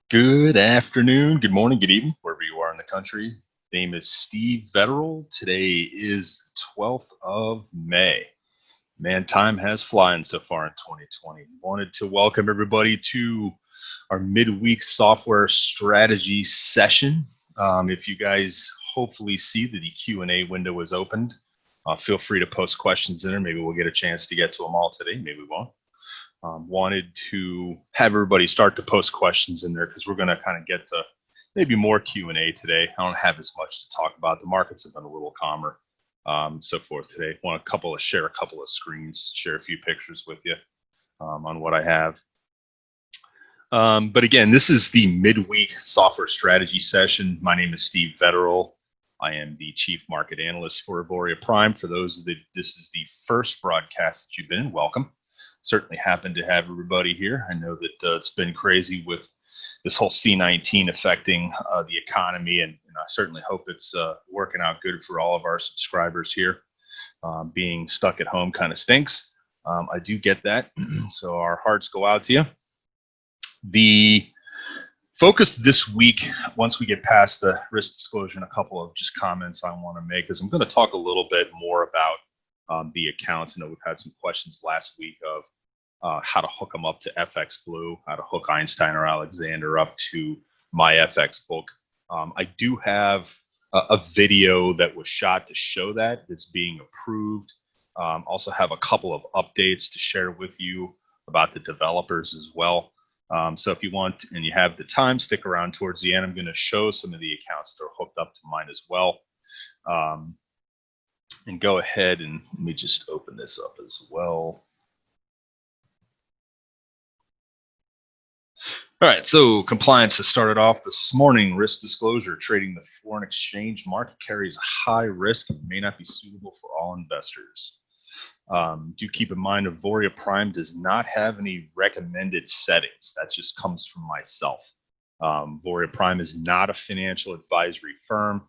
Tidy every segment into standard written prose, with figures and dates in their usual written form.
Good afternoon, good morning, good evening, wherever you are in the country. Name is Steve Vetterl. Today is the 12th of May. Man, time has flown so far in 2020. Wanted to welcome everybody to our midweek software strategy session. If you guys hopefully see that the Q&A window is opened, feel free to post questions in there. Maybe we'll get a chance to get to them all today. Maybe we won't. Wanted to have everybody start to post questions in there because we're going to kind of get to maybe more Q&A today. I don't have as much to talk about. The markets have been a little calmer, so forth today. Want to share a couple of screens, share a few pictures with you on what I have. But again, this is the midweek software strategy session. My name is Steve Vetterl. I am the Chief Market Analyst for Auvoria Prime. For those that this is the first broadcast that you've been in, welcome. Certainly happy to have everybody here. I know that it's been crazy with this whole C-19 affecting the economy, and I certainly hope it's working out good for all of our subscribers here. Being stuck at home kind of stinks. I do get that, so our hearts go out to you. The focus this week, once we get past the risk disclosure and a couple of just comments I want to make, is I'm going to talk a little bit more about the accounts. I know we've had some questions last week of how to hook them up to FX Blue, how to hook Einstein or Alexander up to my FX book. I do have a video that was shot to show that. It's being approved. Also have a couple of updates to share with you about the developers as well. So if you want and you have the time, stick around towards the end. I'm going to show some of the accounts that are hooked up to mine as well. And go ahead and let me just open this up as well. All right, so compliance has started off this morning. Risk disclosure: trading the foreign exchange market carries a high risk and may not be suitable for all investors. Do keep in mind, Auvoria Prime does not have any recommended settings. That just comes from myself. Auvoria Prime is not a financial advisory firm.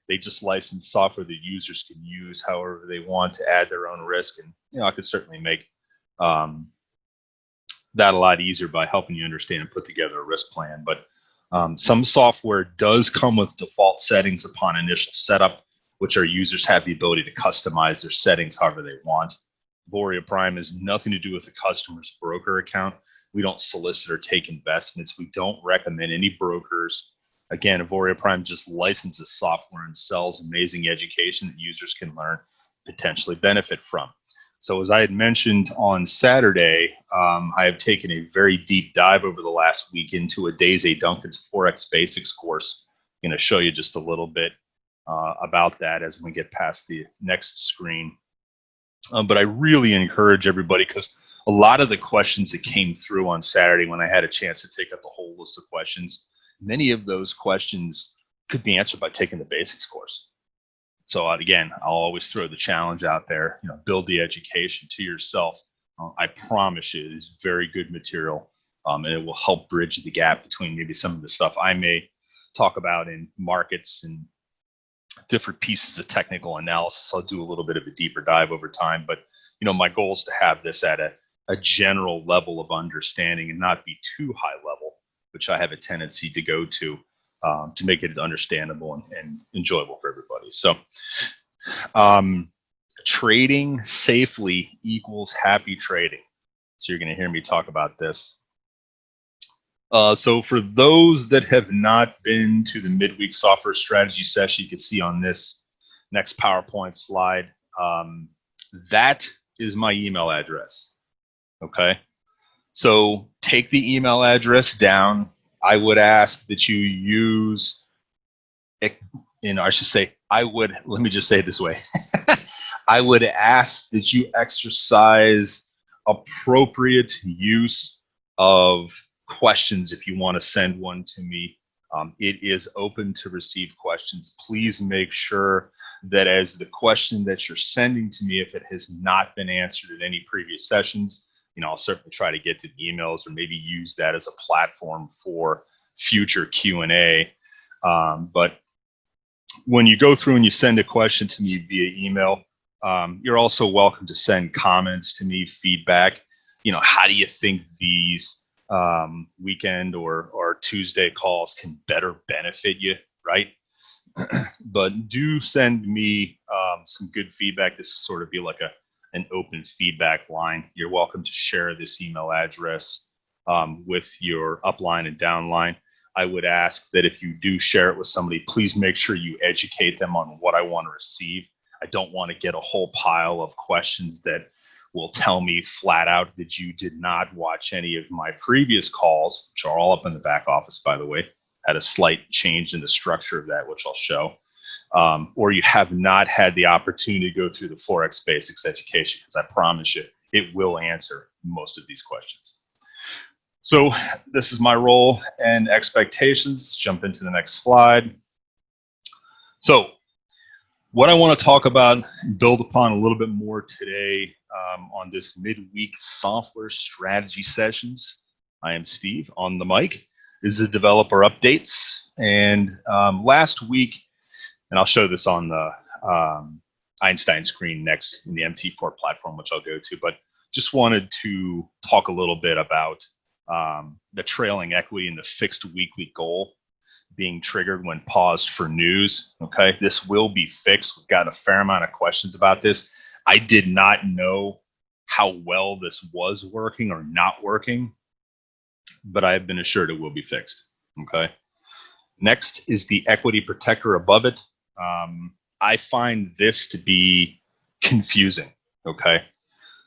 They just license software that users can use however they want to add their own risk. And I could certainly make that a lot easier by helping you understand and put together a risk plan. But some software does come with default settings upon initial setup, which our users have the ability to customize their settings however they want. Auvoria Prime has nothing to do with the customer's broker account. We don't solicit or take investments. We don't recommend any brokers. Again, Auvoria Prime just licenses software and sells amazing education that users can learn, potentially benefit from. So as I had mentioned on Saturday, I have taken a very deep dive over the last week into a Days A. Duncan's Forex Basics course. I'm going to show you just a little bit about that as we get past the next screen. But I really encourage everybody, because a lot of the questions that came through on Saturday when I had a chance to take up the whole list of questions, many of those questions could be answered by taking the basics course. So again, I'll always throw the challenge out there, build the education to yourself. I promise you, it is very good material, and it will help bridge the gap between maybe some of the stuff I may talk about in markets and different pieces of technical analysis. I'll do a little bit of a deeper dive over time, but my goal is to have this at a general level of understanding and not be too high level, which I have a tendency to go to make it understandable and enjoyable for everybody. So trading safely equals happy trading. So you're going to hear me talk about this. So for those that have not been to the midweek software strategy session, you can see on this next PowerPoint slide, that is my email address. Okay. So take the email address down. I would ask that you use, let me just say it this way. I would ask that you exercise appropriate use of questions if you want to send one to me. It is open to receive questions. Please make sure that as the question that you're sending to me, if it has not been answered in any previous sessions, I'll certainly try to get to the emails or maybe use that as a platform for future Q&A. But when you go through and you send a question to me via email, you're also welcome to send comments to me, feedback. How do you think these weekend or Tuesday calls can better benefit you, right? But do send me some good feedback. This is sort of be like an open feedback line. You're welcome to share this email address with your upline and downline. I would ask that if you do share it with somebody, please make sure you educate them on what I want to receive. I don't want to get a whole pile of questions that will tell me flat out that you did not watch any of my previous calls, which are all up in the back office, by the way. Had a slight change in the structure of that, which I'll show. Or you have not had the opportunity to go through the Forex Basics education, because I promise you, it will answer most of these questions. So this is my role and expectations. Let's jump into the next slide. So what I want to talk about and build upon a little bit more today on this midweek software strategy sessions. I am Steve on the mic. This is the developer updates. And last week, and I'll show this on the Einstein screen next in the MT4 platform, which I'll go to, but just wanted to talk a little bit about the trailing equity and the fixed weekly goal being triggered when paused for news. Okay, this will be fixed. We've got a fair amount of questions about this. I did not know how well this was working or not working, but I have been assured it will be fixed. Okay. Next is the equity protector above it. I find this to be confusing. Okay.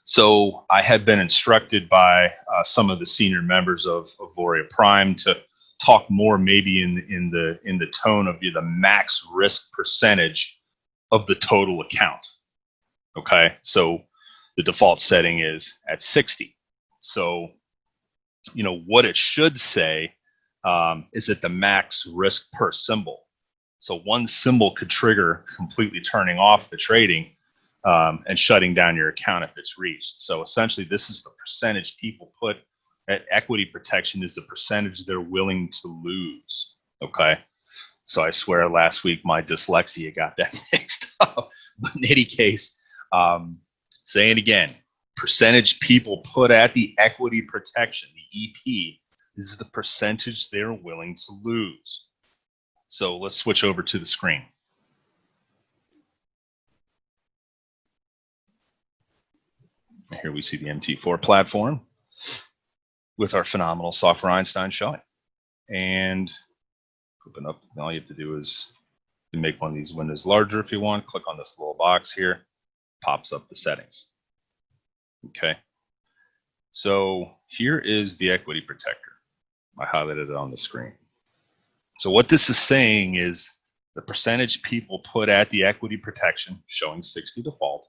So I have been instructed by some of the senior members of Auvoria Prime to talk more maybe in the tone of the max risk percentage of the total account. Okay, so the default setting is at 60. So what it should say is that the max risk per symbol. So one symbol could trigger completely turning off the trading and shutting down your account if it's reached. So essentially, this is the percentage people put at equity protection is the percentage they're willing to lose. Okay. So I swear last week my dyslexia got that mixed up. But in any case, saying it again, percentage people put at the equity protection, the EP, is the percentage they're willing to lose. So let's switch over to the screen. Here we see the MT4 platform with our phenomenal software Einstein showing. And open up, all you have to do is make one of these windows larger if you want. Click on this little box here, pops up the settings. Okay. So here is the equity protector. I highlighted it on the screen. So what this is saying is the percentage people put at the equity protection, showing 60 default,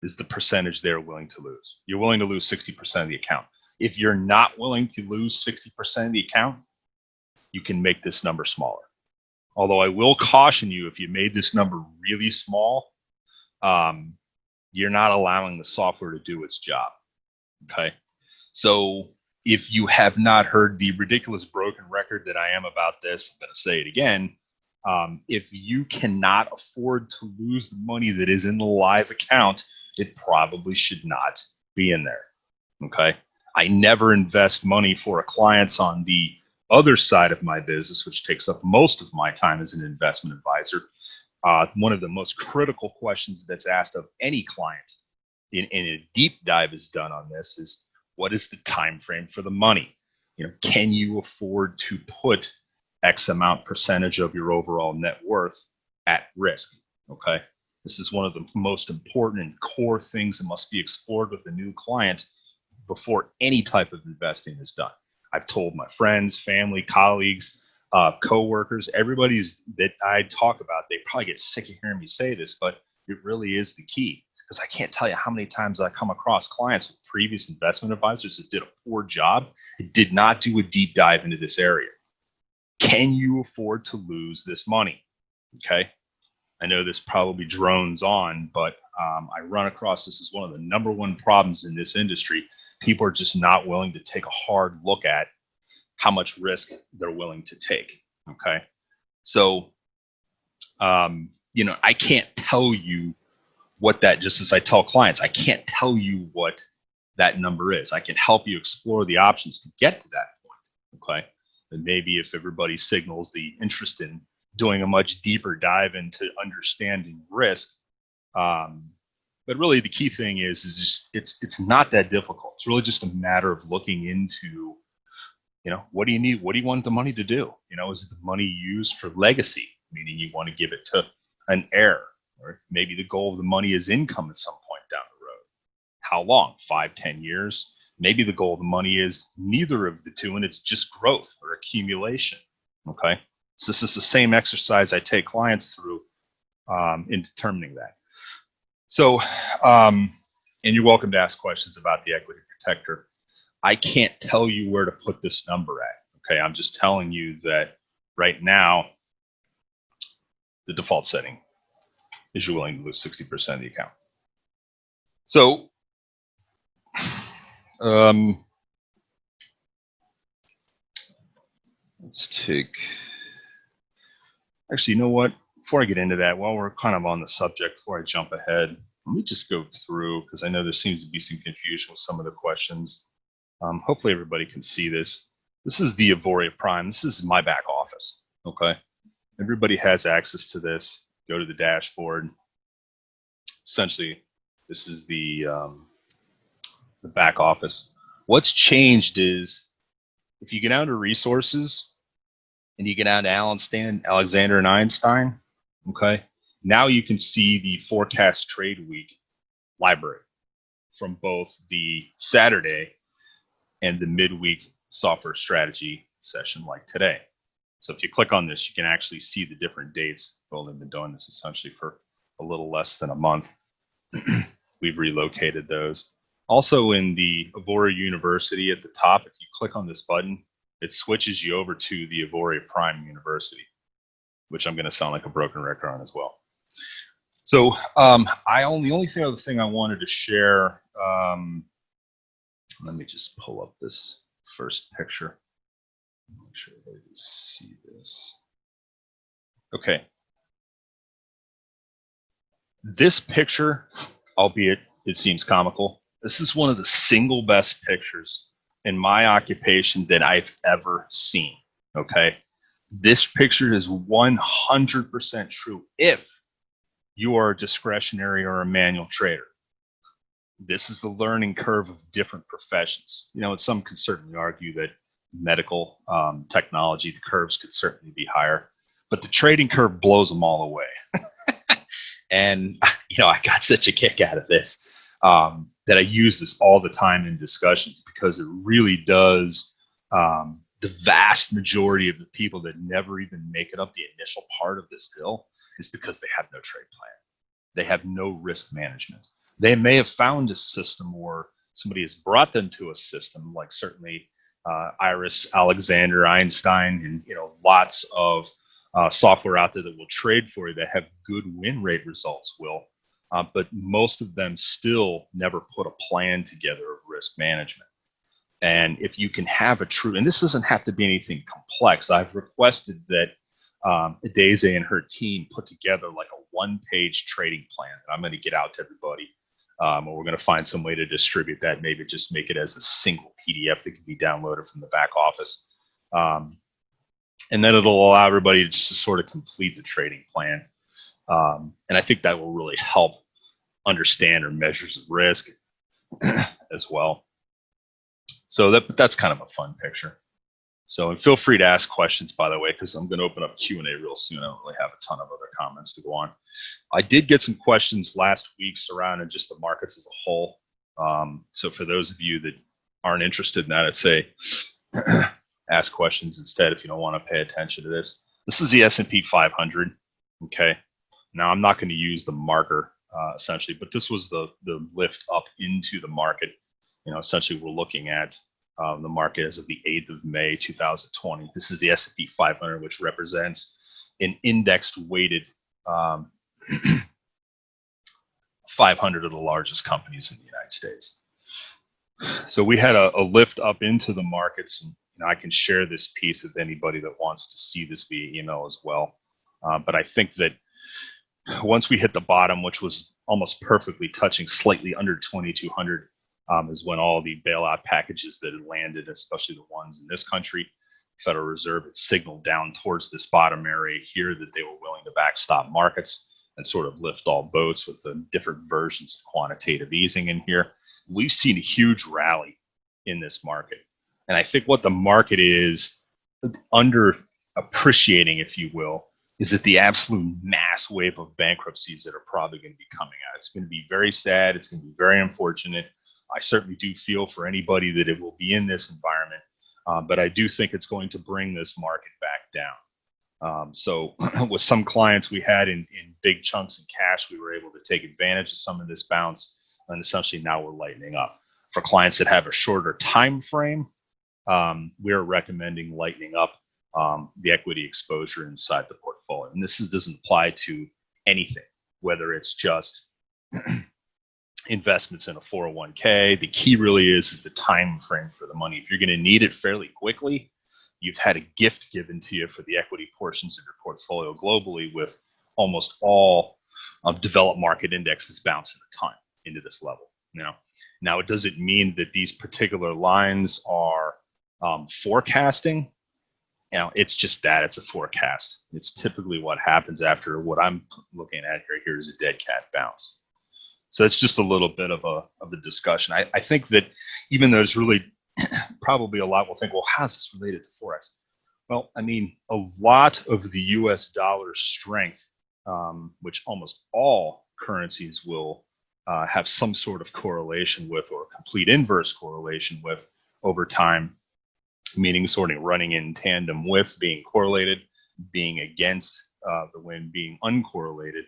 is the percentage they're willing to lose. You're willing to lose 60% of the account. If you're not willing to lose 60% of the account, you can make this number smaller. Although I will caution you, if you made this number really small, you're not allowing the software to do its job. Okay. So if you have not heard the ridiculous broken record that I am about this, I'm going to say it again. If you cannot afford to lose the money that is in the live account, it probably should not be in there. Okay. I never invest money for clients on the other side of my business, which takes up most of my time as an investment advisor. One of the most critical questions that's asked of any client in a deep dive is done on this is, what is the time frame for the money? Can you afford to put X amount percentage of your overall net worth at risk? Okay. This is one of the most important and core things that must be explored with a new client before any type of investing is done. I've told my friends, family, colleagues, co-workers, everybody that I talk about, they probably get sick of hearing me say this, but it really is the key, because I can't tell you how many times I come across clients with previous investment advisors that did a poor job and did not do a deep dive into this area. Can you afford to lose this money? Okay. I know this probably drones on, but I run across this as one of the #1 problems in this industry. People are just not willing to take a hard look at how much risk they're willing to take. Okay. So I can't tell you what that, just as I tell clients, I can't tell you what that number is. I can help you explore the options to get to that point. Okay. And maybe if everybody signals the interest in doing a much deeper dive into understanding risk, but really the key thing is just, it's not that difficult. It's really just a matter of looking into, what do you need? What do you want the money to do? Is the money used for legacy, meaning you want to give it to an heir, or maybe the goal of the money is income at some point down the road. How long? 5, 10 years? Maybe the goal of the money is neither of the two, and it's just growth or accumulation. Okay. So this is the same exercise I take clients through in determining that. So, and you're welcome to ask questions about the equity protector. I can't tell you where to put this number at. Okay. I'm just telling you that right now, the default setting is you're willing to lose 60% of the account. So, let's take, actually, you know what? Before I get into that, while we're kind of on the subject, before I jump ahead, let me just go through, because I know there seems to be some confusion with some of the questions. Hopefully everybody can see this. This is the Auvoria Prime. This is my back office, okay? Everybody has access to this. Go to the dashboard. Essentially, this is the back office. What's changed is if you get down to resources and you get down to Alexander and Einstein, okay, now you can see the forecast trade week library from both the Saturday and the midweek software strategy session like today. So if you click on this, you can actually see the different dates. We've only been doing this essentially for a little less than a month. We've relocated those. Also in the Auvoria University at the top, if you click on this button, it switches you over to the Auvoria Prime University, which I'm going to sound like a broken record on as well. So the only other thing I wanted to share, let me just pull up this first picture. Make sure everybody can see this. Okay. This picture, albeit it seems comical, this is one of the single best pictures in my occupation that I've ever seen. Okay. This picture is 100% true if you are a discretionary or a manual trader. This is the learning curve of different professions. Some could certainly argue that medical technology, the curves could certainly be higher, but the trading curve blows them all away. And, I got such a kick out of this that I use this all the time in discussions, because it really does. The vast majority of the people that never even make it up the initial part of this bill is because they have no trade plan. They have no risk management. They may have found a system, or somebody has brought them to a system, like certainly Iris, Alexander, Einstein, and lots of software out there that will trade for you that have good win rate results will. But most of them still never put a plan together of risk management. And if you can have a true, and this doesn't have to be anything complex, I've requested that Daisy and her team put together like a one-page trading plan that I'm going to get out to everybody. Or we're going to find some way to distribute that, maybe just make it as a single PDF that can be downloaded from the back office. And then it'll allow everybody just to sort of complete the trading plan. And I think that will really help understand our measures of risk as well. So that's kind of a fun picture. So, and feel free to ask questions, by the way, because I'm going to open up Q&A real soon. I don't really have a ton of other comments to go on. I did get some questions last week surrounding just the markets as a whole. So for those of you that aren't interested in that, I'd say ask questions instead if you don't want to pay attention to this. This is the S&P 500. Okay. Now, I'm not going to use the marker essentially, but this was the lift up into the market. Essentially, we're looking at the market as of the 8th of May, 2020. This is the S&P 500, which represents an indexed weighted 500 of the largest companies in the United States. So we had a lift up into the markets, and I can share this piece with anybody that wants to see this via email as well. But I think that Once we hit the bottom, which was almost perfectly touching slightly under 2,200, is when all the bailout packages that had landed, especially the ones in this country, Federal Reserve had signaled down towards this bottom area here that they were willing to backstop markets and sort of lift all boats with the different versions of quantitative easing in here. We've seen a huge rally in this market. And I think what the market is under appreciating, if you will, is that the absolute mass wave of bankruptcies that are probably going to be coming out. It's going to be very sad. It's going to be very unfortunate. I certainly do feel for anybody that it will be in this environment, but I do think it's going to bring this market back down. So with some clients we had in big chunks of cash, we were able to take advantage of some of this bounce, and essentially now we're lightening up. For clients that have a shorter time frame, we're recommending lightening up the equity exposure inside the portfolio. And this doesn't apply to anything, whether it's just investments in a 401k. The key really is the time frame for the money. If you're going to need it fairly quickly, you've had a gift given to you for the equity portions of your portfolio globally, with almost all of developed market indexes bouncing a ton into this level. Now it doesn't mean that these particular lines are forecasting. It's just that it's a forecast. It's typically what happens after what I'm looking at here is a dead cat bounce. So it's just a little bit of a discussion. I think that even though there's really probably a lot will think, well, how's this related to Forex? Well, I mean, a lot of the US dollar strength, which almost all currencies will have some sort of correlation with, or complete inverse correlation with over time, meaning sort of running in tandem with, being correlated, being against the wind, being uncorrelated,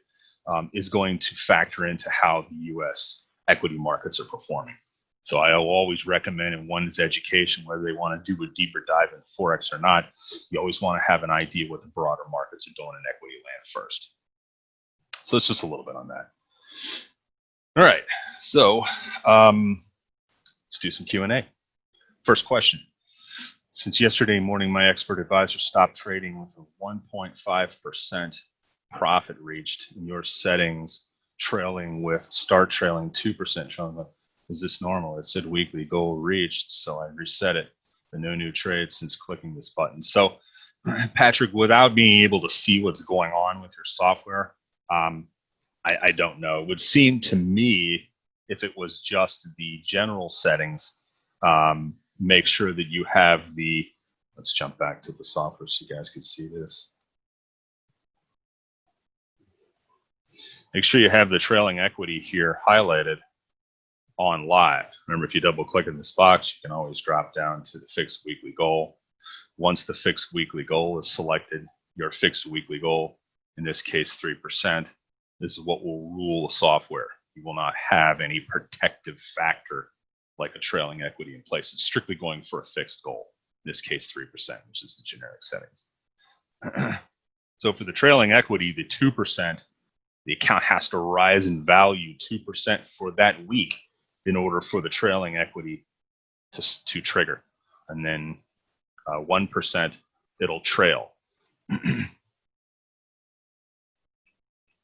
is going to factor into how the US equity markets are performing. So I always recommend, in one's education, whether they want to do a deeper dive in Forex or not, you always want to have an idea what the broader markets are doing in equity land first. So it's just a little bit on that. All right, so let's do some Q&A. First question. Since yesterday morning, my expert advisor stopped trading with a 1.5% profit reached in your settings, trailing 2% trailing. Is this normal? It said weekly goal reached, so I reset it. The no new trade since clicking this button. So, Patrick, without being able to see what's going on with your software, I don't know. It would seem to me, if it was just the general settings, make sure that you have let's jump back to the software so you guys can see this. Make sure you have the trailing equity here highlighted on live. Remember, if you double click in this box, you can always drop down to the fixed weekly goal. Once the fixed weekly goal is selected, your fixed weekly goal, in this case 3%, this is what will rule the software. You will not have any protective factor like a trailing equity in place. It's strictly going for a fixed goal, in this case 3%, which is the generic settings. So for the trailing equity, the 2%, the account has to rise in value 2% for that week in order for the trailing equity to trigger. And then 1%, it'll trail.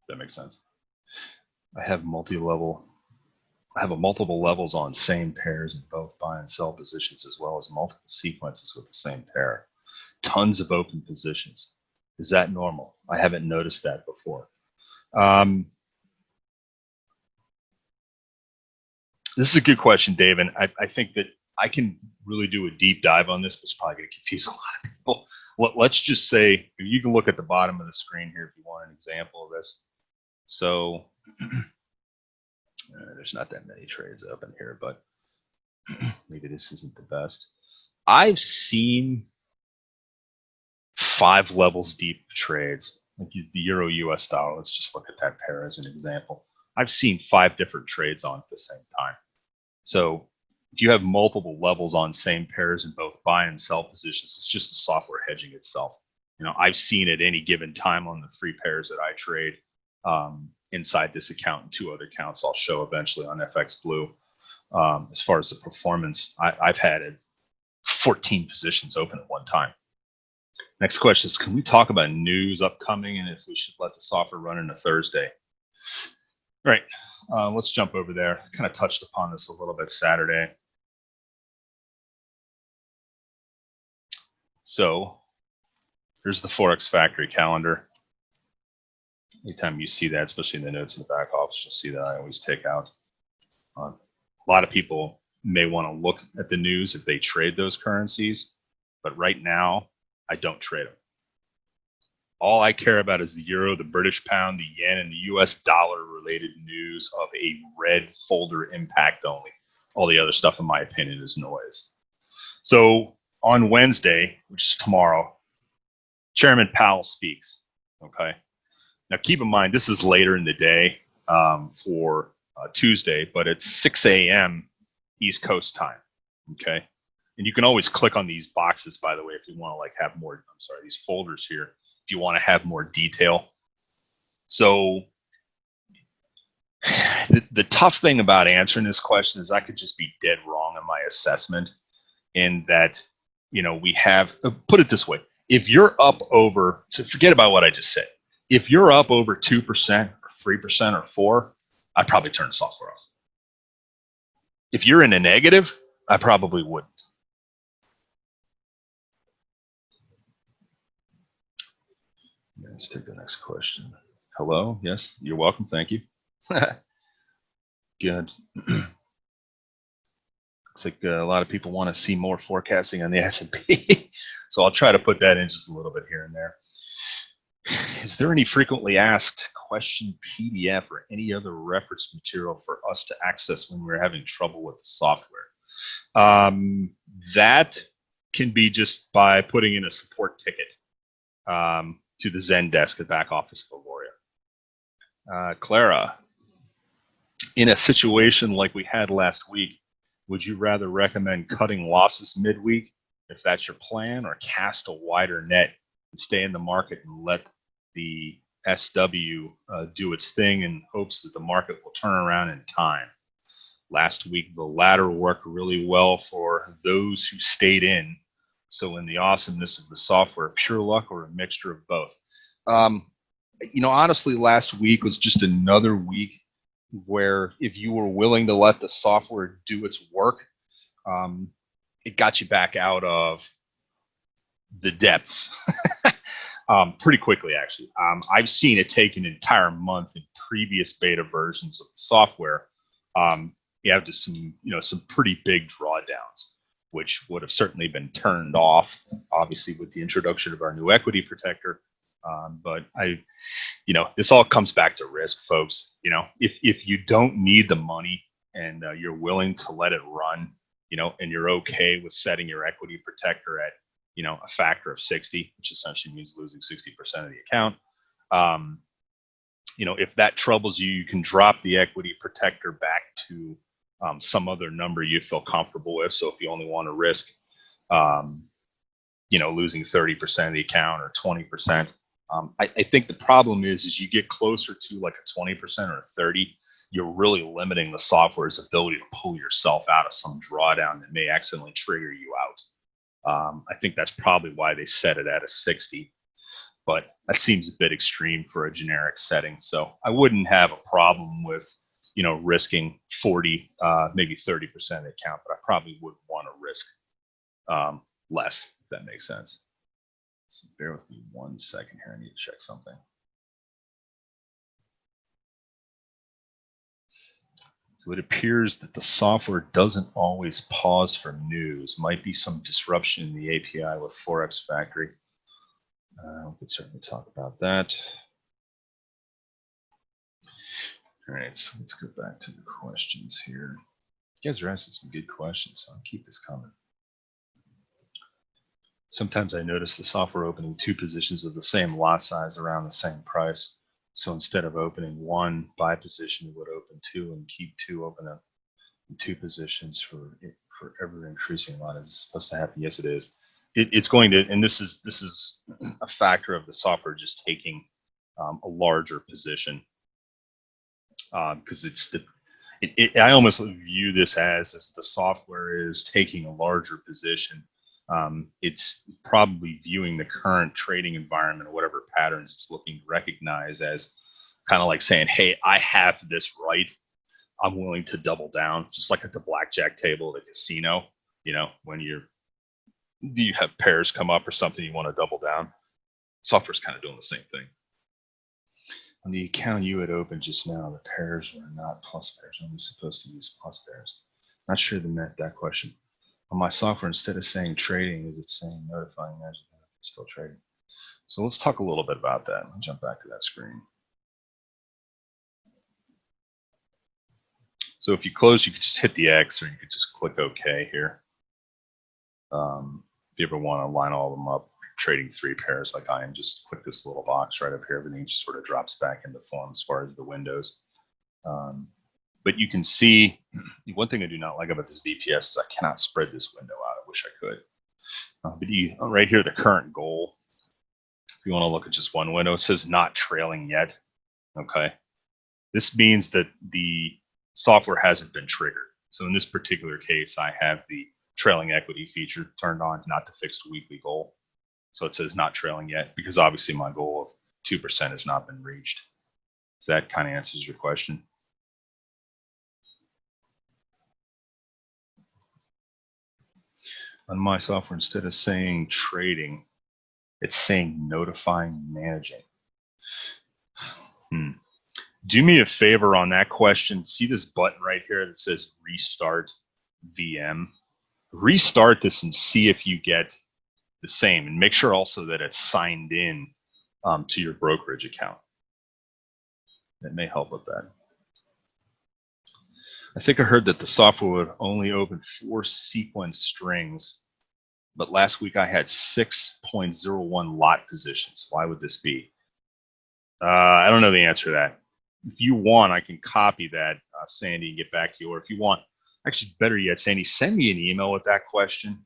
That makes sense. I have multiple levels on same pairs in both buy and sell positions, as well as multiple sequences with the same pair. Tons of open positions. Is that normal? I haven't noticed that before. This is a good question, Dave, and I think that I can really do a deep dive on this, but it's probably going to confuse a lot of people. Let's just say, you can look at the bottom of the screen here if you want an example of this. So there's not that many trades open here, but maybe this isn't the best. I've seen 5 levels deep trades, like the Euro US dollar. Let's just look at that pair as an example. I've seen 5 different trades on at the same time. So if you have multiple levels on same pairs in both buy and sell positions, it's just the software hedging itself. I've seen at any given time on the 3 pairs that I trade inside this account and 2 other accounts I'll show eventually on FX Blue. As far as the performance, I've had 14 positions open at one time. Next question is, can we talk about news upcoming and if we should let the software run into Thursday? Right. Let's jump over there. Kind of touched upon this a little bit Saturday. So here's the Forex Factory calendar. Anytime you see that, especially in the notes in the back office, you'll see that I always take out. A lot of people may want to look at the news if they trade those currencies, but right now I don't trade them. All I care about is the euro, the British pound, the yen, and the US dollar related news of a red folder impact only. All the other stuff, in my opinion, is noise. So on Wednesday, which is tomorrow, Chairman Powell speaks. Okay. Now keep in mind, this is later in the day for Tuesday, but it's 6 a.m. East Coast time. Okay. And you can always click on these boxes, by the way, if you want to like have more, I'm sorry, these folders here, if you want to have more detail. So the tough thing about answering this question is I could just be dead wrong in my assessment in that, you know, we have, put it this way, if you're up over, so forget about what I just said. If you're up over 2% or 3% or 4%, I'd probably turn the software off. If you're in a negative, I probably wouldn't. Let's take the next question. Hello. Yes, you're welcome. Thank you. Good. Looks like a lot of people want to see more forecasting on the S&P. So I'll try to put that in just a little bit here and there. Is there any frequently asked question PDF or any other reference material for us to access when we're having trouble with the software? That can be just by putting in a support ticket to the Zendesk at back office of Auvoria. Clara, in a situation like we had last week, would you rather recommend cutting losses midweek if that's your plan, or cast a wider net and stay in the market and let the SW do its thing in hopes that the market will turn around in time? Last week, the latter worked really well for those who stayed in. So in the awesomeness of the software, pure luck or a mixture of both? You know, honestly, last week was just another week where if you were willing to let the software do its work, it got you back out of the depths pretty quickly, actually. I've seen it take an entire month in previous beta versions of the software. You have just some pretty big drawdowns, which would have certainly been turned off, obviously, with the introduction of our new equity protector. But this all comes back to risk, folks. You know, if you don't need the money and you're willing to let it run, and you're okay with setting your equity protector at, a factor of 60, which essentially means losing 60% of the account. If that troubles you, you can drop the equity protector back to some other number you feel comfortable with. So if you only want to risk, losing 30% of the account or 20%, I think the problem is you get closer to like a 20% or a 30, you're really limiting the software's ability to pull yourself out of some drawdown that may accidentally trigger you out. I think that's probably why they set it at a 60, but that seems a bit extreme for a generic setting. So I wouldn't have a problem with, risking 40, maybe 30% of the account, but I probably would want to risk less, if that makes sense. So bear with me 1 second here. I need to check something. So it appears that the software doesn't always pause for news. Might be some disruption in the API with Forex Factory. We could certainly talk about that. All right, so let's go back to the questions here. You guys are asking some good questions, so I'll keep this coming. Sometimes I notice the software opening 2 positions of the same lot size around the same price. So instead of opening 1 buy position, it would open 2 and keep 2 open up in 2 positions for ever increasing lot. Is it supposed to happen? Yes, it is. It's going to, and this is a factor of the software just taking a larger position, because I almost view this as the software is taking a larger position It's probably viewing the current trading environment or whatever patterns it's looking to recognize as kind of like saying, hey, I have this right. I'm willing to double down, just like at the blackjack table at the casino. When you have pairs come up or something, you want to double down. Software's kind of doing the same thing. On the account you had opened just now, the pairs were not plus pairs. I'm supposed to use plus pairs. Not sure they meant that question. On my software, instead of saying trading, is it saying notifying as still trading? So let's talk a little bit about that. I'll jump back to that screen. So if you close, you could just hit the X, or you could just click OK here. If you ever want to line all of them up, trading 3 pairs like I am, just click this little box right up here. Everything just sort of drops back into form as far as the windows. But you can see, one thing I do not like about this VPS is I cannot spread this window out. I wish I could. But right here, the current goal, if you want to look at just one window, it says not trailing yet. Okay. This means that the software hasn't been triggered. So in this particular case, I have the trailing equity feature turned on, not the fixed weekly goal. So it says not trailing yet, because obviously my goal of 2% has not been reached. If that kind of answers your question. On my software, instead of saying trading, it's saying notifying managing. Do me a favor on that question. See this button right here that says restart VM? Restart this and see if you get the same, and make sure also that it's signed in to your brokerage account. That may help with that. I think I heard that the software would only open 4 sequence strings, but last week I had 6.01 lot positions. Why would this be? I don't know the answer to that. If you want, I can copy that, Sandy, and get back to you. Or if you want, actually better yet, Sandy, send me an email with that question,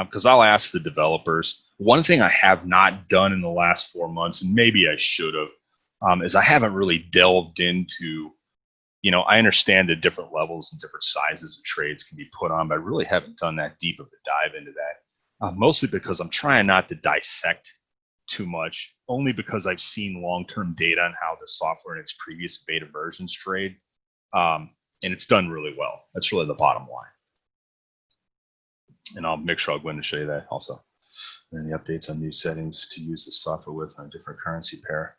because I'll ask the developers. One thing I have not done in the last 4 months, and maybe I should have, is I haven't really delved into, I understand the different levels and different sizes of trades can be put on, but I really haven't done that deep of a dive into that, mostly because I'm trying not to dissect too much, only because I've seen long-term data on how the software in its previous beta versions trade, and it's done really well. That's really the bottom line. And I'll make sure I'll go in and show you that also. And the updates on new settings to use the software with on a different currency pair.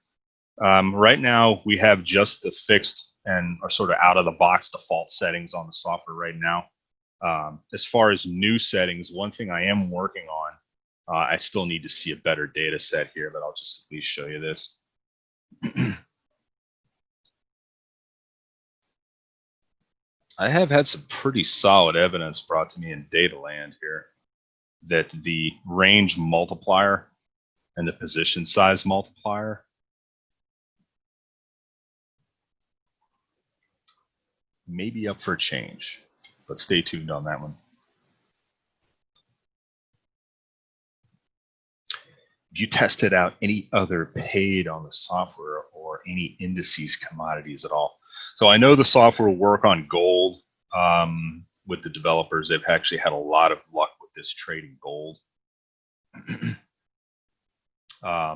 Right now, we have just the fixed and are sort of out-of-the-box default settings on the software right now. As far as new settings, one thing I am working on, I still need to see a better data set here, but I'll just at least show you this. I have had some pretty solid evidence brought to me in data land here that the range multiplier and the position size multiplier may be up for a change, but stay tuned on that one. Have you tested out any other paid on the software or any indices commodities at all? So I know the software will work on gold with the developers. They've actually had a lot of luck with this trading gold. A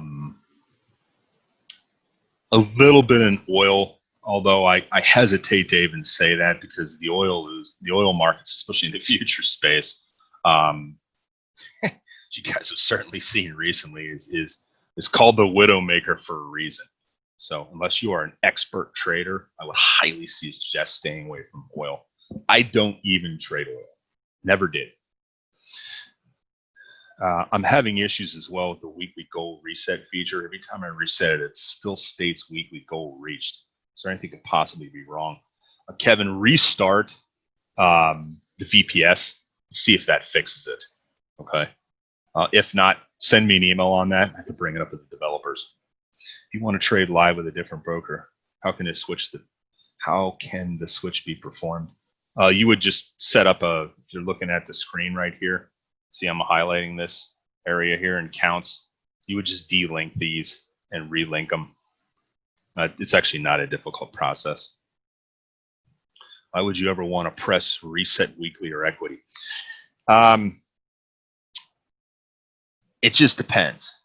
little bit in oil, although I hesitate to even say that because the oil markets, especially in the future space, you guys have certainly seen recently is called the widowmaker for a reason. So unless you are an expert trader, I would highly suggest staying away from oil. I don't even trade oil. Never did. I'm having issues as well with the weekly goal reset feature. Every time I reset it, it still states weekly goal reached. Is there anything could possibly be wrong? Kevin, restart the VPS, see if that fixes it. Okay. If not, send me an email on that. I can bring it up with the developers. If you want to trade live with a different broker, how can the switch be performed? You would just set up if you're looking at the screen right here, see I'm highlighting this area here in counts. You would just delink these and relink them. It's actually not a difficult process. Why would you ever want to press reset weekly or equity? It just depends.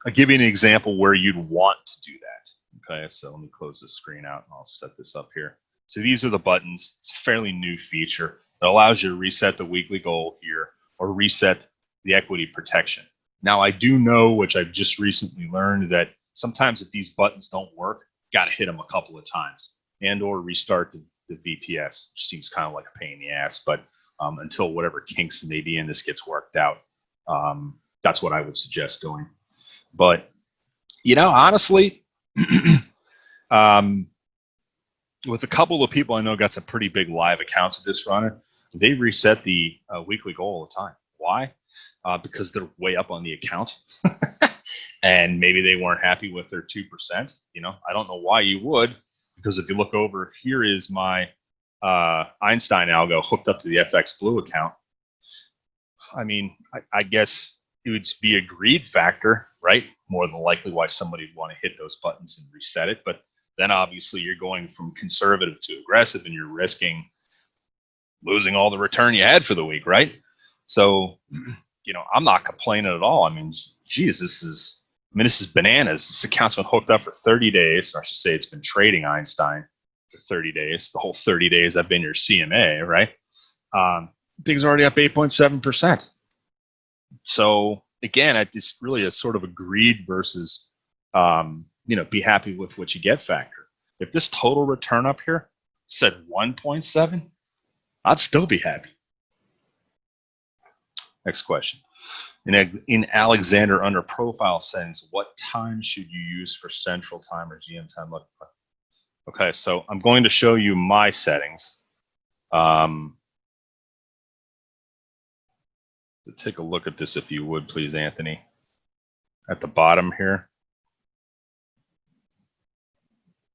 I'll give you an example where you'd want to do that. Okay, so let me close this screen out and I'll set this up here. So these are the buttons. It's a fairly new feature that allows you to reset the weekly goal here or reset the equity protection. Now, I do know, which I've just recently learned, that sometimes if these buttons don't work, you got to hit them a couple of times and or restart the VPS, which seems kind of like a pain in the ass, but until whatever kinks may be in this gets worked out, that's what I would suggest doing. But, you know, honestly, with a couple of people I know got some pretty big live accounts of this running, they reset the weekly goal all the time. Why? Because they're way up on the account and maybe they weren't happy with their 2%. You know, I don't know why you would, because if you look over, here is my Einstein algo hooked up to the FX Blue account. I mean, I guess it would be a greed factor, right? More than likely why somebody would want to hit those buttons and reset it. But then obviously you're going from conservative to aggressive and you're risking losing all the return you had for the week, right? So, you know, I'm not complaining at all. I mean, geez, this is bananas. This account's been hooked up for 30 days. Or I should say it's been trading Einstein for 30 days. The whole 30 days I've been your CMA, right? Things are already up 8.7%. So again, it's really a sort of a greed versus, you know, be happy with what you get factor. If this total return up here said 1.7, I'd still be happy. Next question. In Alexander, under profile settings, what time should you use for Central Time or GM time? Okay, so I'm going to show you my settings. To take a look at this, if you would, please, Anthony. At the bottom here.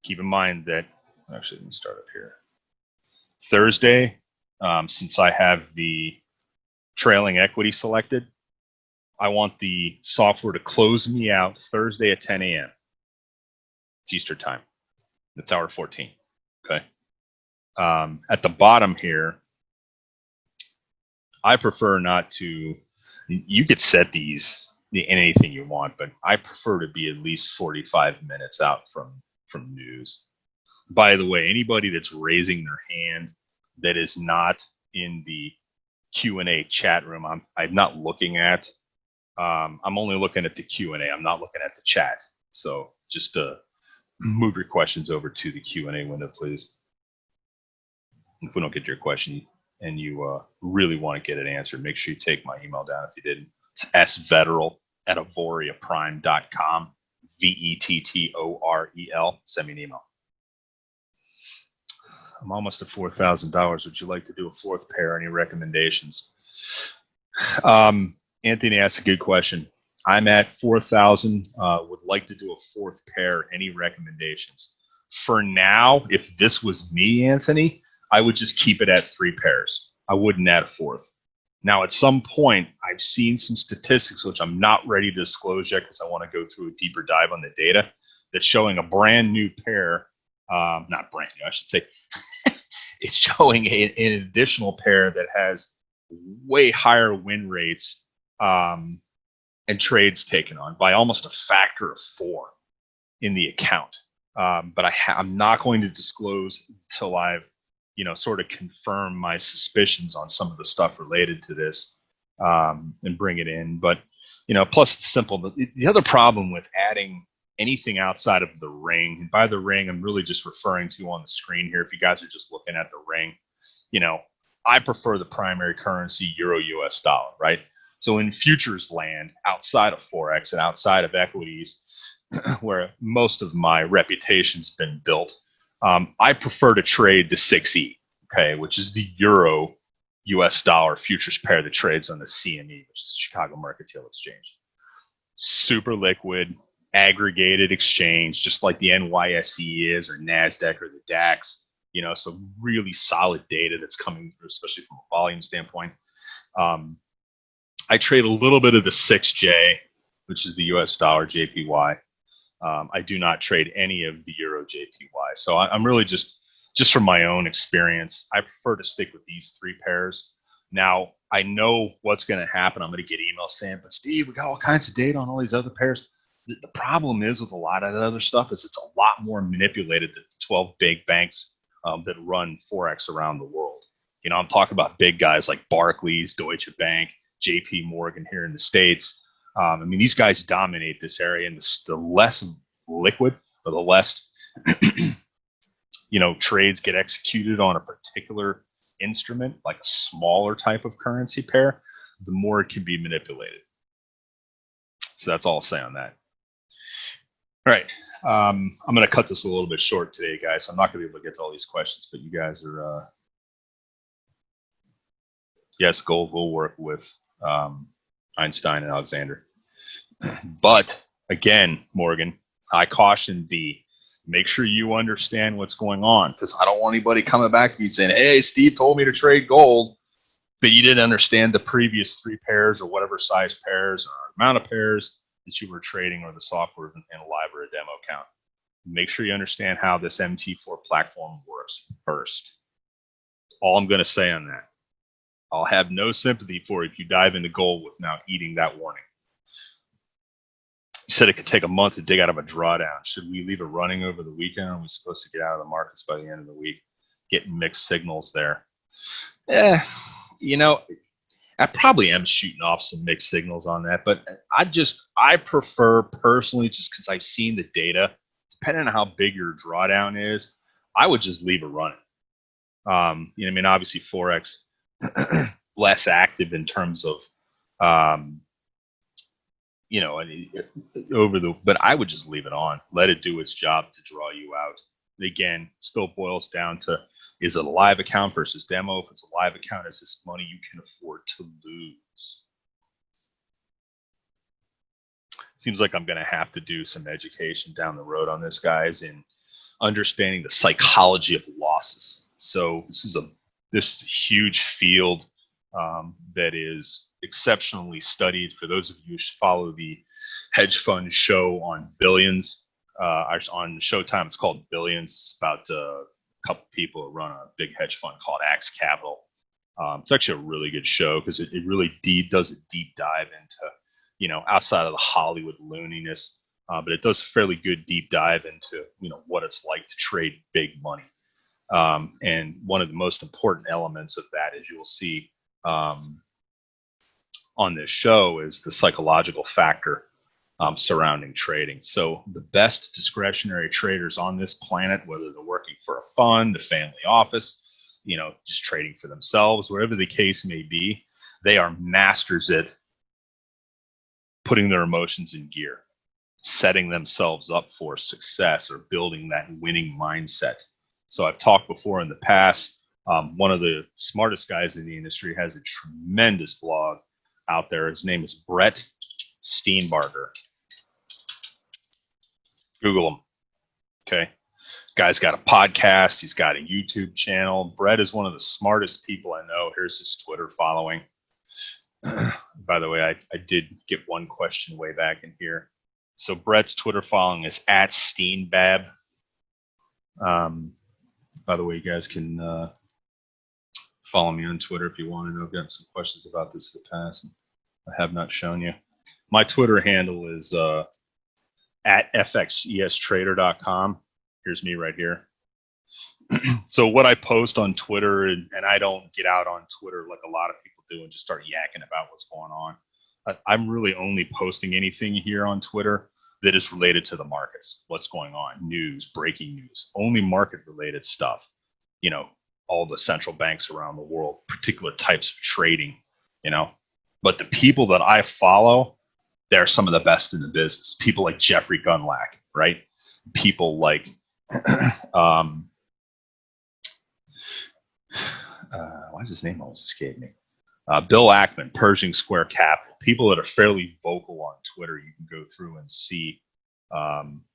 Keep in mind that, actually, let me start up here. Thursday, since I have the trailing equity selected, I want the software to close me out Thursday at 10 a.m. It's Eastern time. It's hour 14. Okay. At the bottom here, I prefer not to. You could set these anything you want, but I prefer to be at least 45 minutes out from news. By the way, anybody that's raising their hand that is not in the Q&A chat room, I'm not looking at. I'm only looking at the Q&A. I'm not looking at the chat. So just move your questions over to the Q&A window, please. If we don't get your question and you really want to get it answered, make sure you take my email down if you didn't. It's svettorel@auvoriaprime.com, VETTOREL. Send me an email. I'm almost at $4,000. Would you like to do a fourth pair? Any recommendations? Anthony asked a good question. I'm at 4,000. Would like to do a fourth pair. Any recommendations? For now, if this was me, Anthony, I would just keep it at 3 pairs. I wouldn't add a fourth. Now, at some point, I've seen some statistics, which I'm not ready to disclose yet because I want to go through a deeper dive on the data, that's showing a brand new pair, not brand new, I should say. It's showing an additional pair that has way higher win rates and trades taken on by almost a factor of 4 in the account. But I'm not going to disclose until I've, sort of confirm my suspicions on some of the stuff related to this and bring it in. But, plus it's simple. The other problem with adding anything outside of the ring, and by the ring, I'm really just referring to on the screen here. If you guys are just looking at the ring, I prefer the primary currency, Euro US dollar, right? So in futures land, outside of Forex and outside of equities, where most of my reputation's been built, I prefer to trade the 6E, okay, which is the Euro US dollar futures pair that trades on the CME, which is the Chicago Mercantile Exchange. Super liquid, aggregated exchange, just like the NYSE is, or NASDAQ, or the DAX, so really solid data that's coming through, especially from a volume standpoint. I trade a little bit of the 6J, which is the US dollar JPY. I do not trade any of the Euro JPY. So I'm really just from my own experience, I prefer to stick with these 3 pairs. Now, I know what's going to happen. I'm going to get emails saying, but Steve, we got all kinds of data on all these other pairs. The problem is with a lot of that other stuff is it's a lot more manipulated than the 12 big banks that run Forex around the world. You know, I'm talking about big guys like Barclays, Deutsche Bank, JP Morgan here in the States. I mean, these guys dominate this area, and the less liquid or the less, trades get executed on a particular instrument, like a smaller type of currency pair, the more it can be manipulated. So that's all I'll say on that. All right. I'm going to cut this a little bit short today, guys. So I'm not going to be able to get to all these questions, but you guys are, yes, gold will work with Einstein and Alexander. But again, Morgan, I caution thee, make sure you understand what's going on, because I don't want anybody coming back to me saying, hey, Steve told me to trade gold, but you didn't understand the previous 3 pairs or whatever size pairs or amount of pairs that you were trading or the software in a live or a demo account. Make sure you understand how this MT4 platform works first. All I'm going to say on that. I'll have no sympathy for if you dive into gold without heeding that warning. You said it could take a month to dig out of a drawdown. Should we leave it running over the weekend? Are we supposed to get out of the markets by the end of the week? Getting mixed signals there. I probably am shooting off some mixed signals on that, but I prefer personally, just because I've seen the data, depending on how big your drawdown is, I would just leave it running. Obviously Forex less active in terms of, but I would just leave it on, let it do its job to draw you out. Again, still boils down to, is it a live account versus demo? If it's a live account, is this money you can afford to lose? Seems like I'm going to have to do some education down the road on this, guys, in understanding the psychology of losses. So this is a huge field that is exceptionally studied. For those of you who follow the hedge fund show on Billions, on Showtime, it's called Billions. It's about a couple people who run a big hedge fund called Axe Capital. It's actually a really good show because it really does a deep dive into, outside of the Hollywood looniness, but it does a fairly good deep dive into, what it's like to trade big money. And one of the most important elements of that, as you'll see on this show, is the psychological factor surrounding trading. So the best discretionary traders on this planet, whether they're working for a fund, a family office, just trading for themselves, whatever the case may be, they are masters at putting their emotions in gear, setting themselves up for success or building that winning mindset. So I've talked before in the past, one of the smartest guys in the industry has a tremendous blog out there. His name is Brett Steenbarger. Google him. Okay. Guy's got a podcast. He's got a YouTube channel. Brett is one of the smartest people I know. Here's his Twitter following. By the way, I did get one question way back in here. So Brett's Twitter following is @Steenbab. By the way, you guys can follow me on Twitter if you want to know. I've got some questions about this in the past. I have not shown you. My Twitter handle is @fxestrader.com. Here's me right here. So what I post on Twitter, and I don't get out on Twitter like a lot of people do and just start yakking about what's going on. I'm really only posting anything here on Twitter that is related to the markets, what's going on, news, breaking news, only market related stuff. All the central banks around the world, particular types of trading, But the people that I follow, they're some of the best in the business. People like Jeffrey Gundlach, right? People like why does his name always escape me? Bill Ackman, Pershing Square Capital. People that are fairly vocal on Twitter, you can go through and see,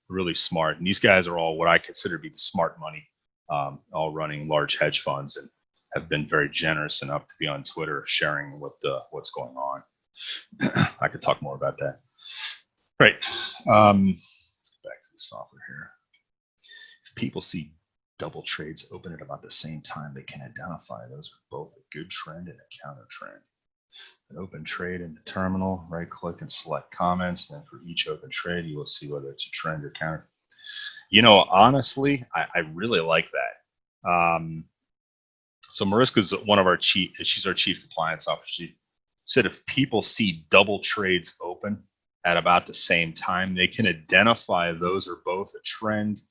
really smart. And these guys are all what I consider to be the smart money, all running large hedge funds and have been very generous enough to be on Twitter sharing what's going on. I could talk more about that. Right. Let's get back to the software here. If people see double trades open at about the same time, they can identify those are both a good trend and a counter trend. An open trade in the terminal, right click and select comments. Then for each open trade, you will see whether it's a trend or counter. Honestly, I really like that. So Mariska's one of our she's our chief compliance officer. She said if people see double trades open at about the same time, they can identify those are both a trend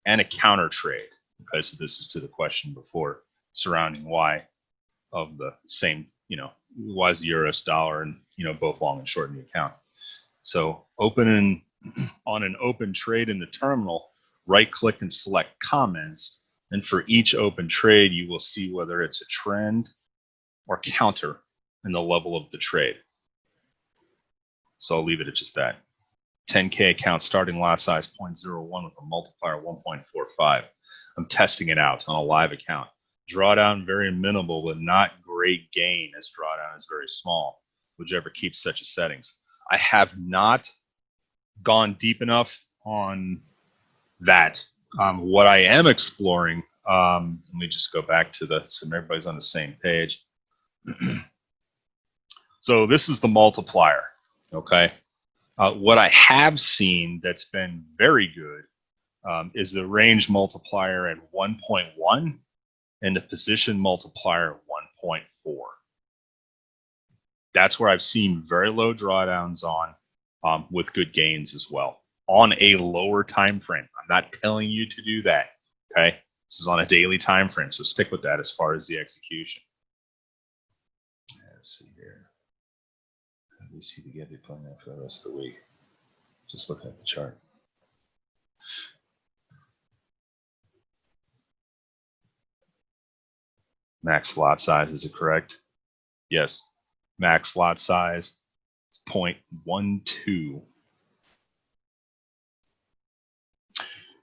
and a counter trade. Okay, so this is to the question before surrounding why of the same, why is the US dollar and, both long and short in the account. So on an open trade in the terminal, right click and select comments. And for each open trade, you will see whether it's a trend or counter in the level of the trade. So I'll leave it at just that. 10K account starting lot size 0.01 with a multiplier 1.45. I'm testing it out on a live account. Drawdown very minimal, but not great gain as drawdown is very small, whichever keeps such a settings. I have not gone deep enough on that. What I am exploring, let me just go back to so everybody's on the same page. So this is the multiplier, okay? What I have seen that's been very good is the range multiplier at 1.1 and the position multiplier at 1.4. That's where I've seen very low drawdowns on with good gains as well on a lower time frame. I'm not telling you to do that, okay? This is on a daily time frame, so stick with that as far as the execution. Let's see here. How do we see the get playing out for the rest of the week? Just look at the chart. Max lot size, is it correct? Yes. Max lot size is 0.12.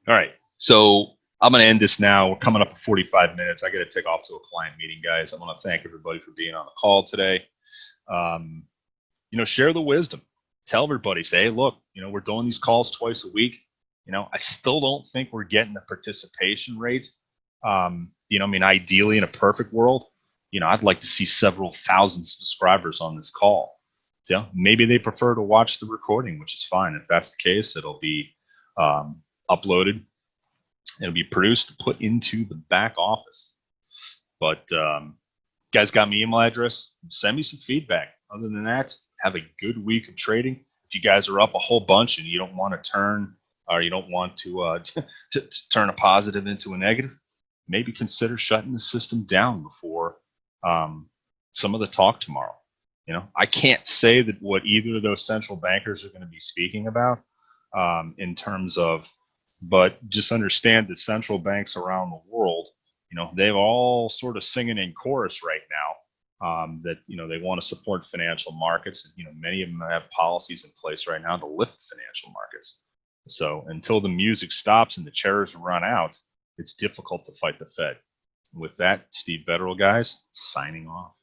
All right. So I'm going to end this now. We're coming up to 45 minutes. I got to take off to a client meeting, guys. I want to thank everybody for being on the call today. Share the wisdom. Tell everybody, say, hey, look, we're doing these calls twice a week. I still don't think we're getting the participation rate. Ideally in a perfect world, I'd like to see several thousand subscribers on this call. So maybe they prefer to watch the recording, which is fine. If that's the case, it'll be uploaded. It'll be produced, put into the back office. But guys got my email address. Send me some feedback. Other than that, have a good week of trading. If you guys are up a whole bunch and you don't want to turn, or you don't want to turn a positive into a negative, maybe consider shutting the system down before some of the talk tomorrow. I can't say that what either of those central bankers are going to be speaking about in terms of, but just understand that central banks around the world, they're all sort of singing in chorus right now that, they want to support financial markets. Many of them have policies in place right now to lift financial markets. So until the music stops and the chairs run out, it's difficult to fight the Fed. With that, Steve Federal, guys, signing off.